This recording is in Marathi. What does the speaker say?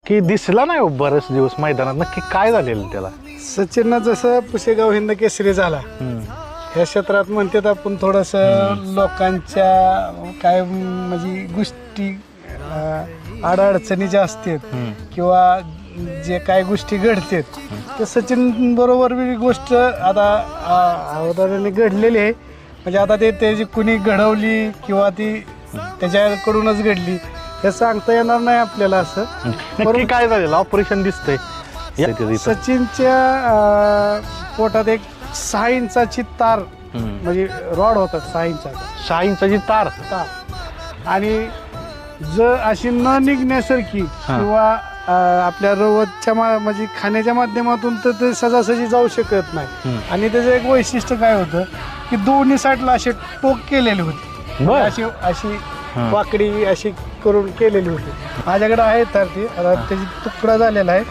की दिसला नाही हो बरेच दिवस मैदानात, नक्की काय झालेलं त्याला? सचिननं जसं पुसेगाव हिंद केसरी झाला ह्या क्षेत्रात म्हणतात आपण थोडंसं लोकांच्या काय म्हणजे गोष्टी अडचणी ज्या असतात किंवा जे काय गोष्टी घडतात ते सचिन बरोबर बी गोष्ट आता अवधानाने घडलेली आहे. म्हणजे आता ते त्याची कुणी घडवली किंवा ती त्याच्याकडूनच घडली हे सांगता येणार नाही आपल्याला. असं नक्की काय झालेलं? ऑपरेशन दिसतंय सचिनच्या पोटात एक 6 इंचाची तार म्हणजे रॉड होतात 6 इंचाचा 6 इंचाची तार आणि जर अशी न निघण्यासारखी किंवा आपल्या रवतच्या म्हणजे खाण्याच्या माध्यमातून तर ते सहजासहजी जाऊ शकत नाही. आणि त्याचं एक वैशिष्ट्य काय होतं की दोन्ही साईडला असे टोक केलेले होते, अशी अशी वाकडी अशी करून केलेली होती. माझ्याकडे आहे तर ती आता त्याची तुकडा झालेला आहे.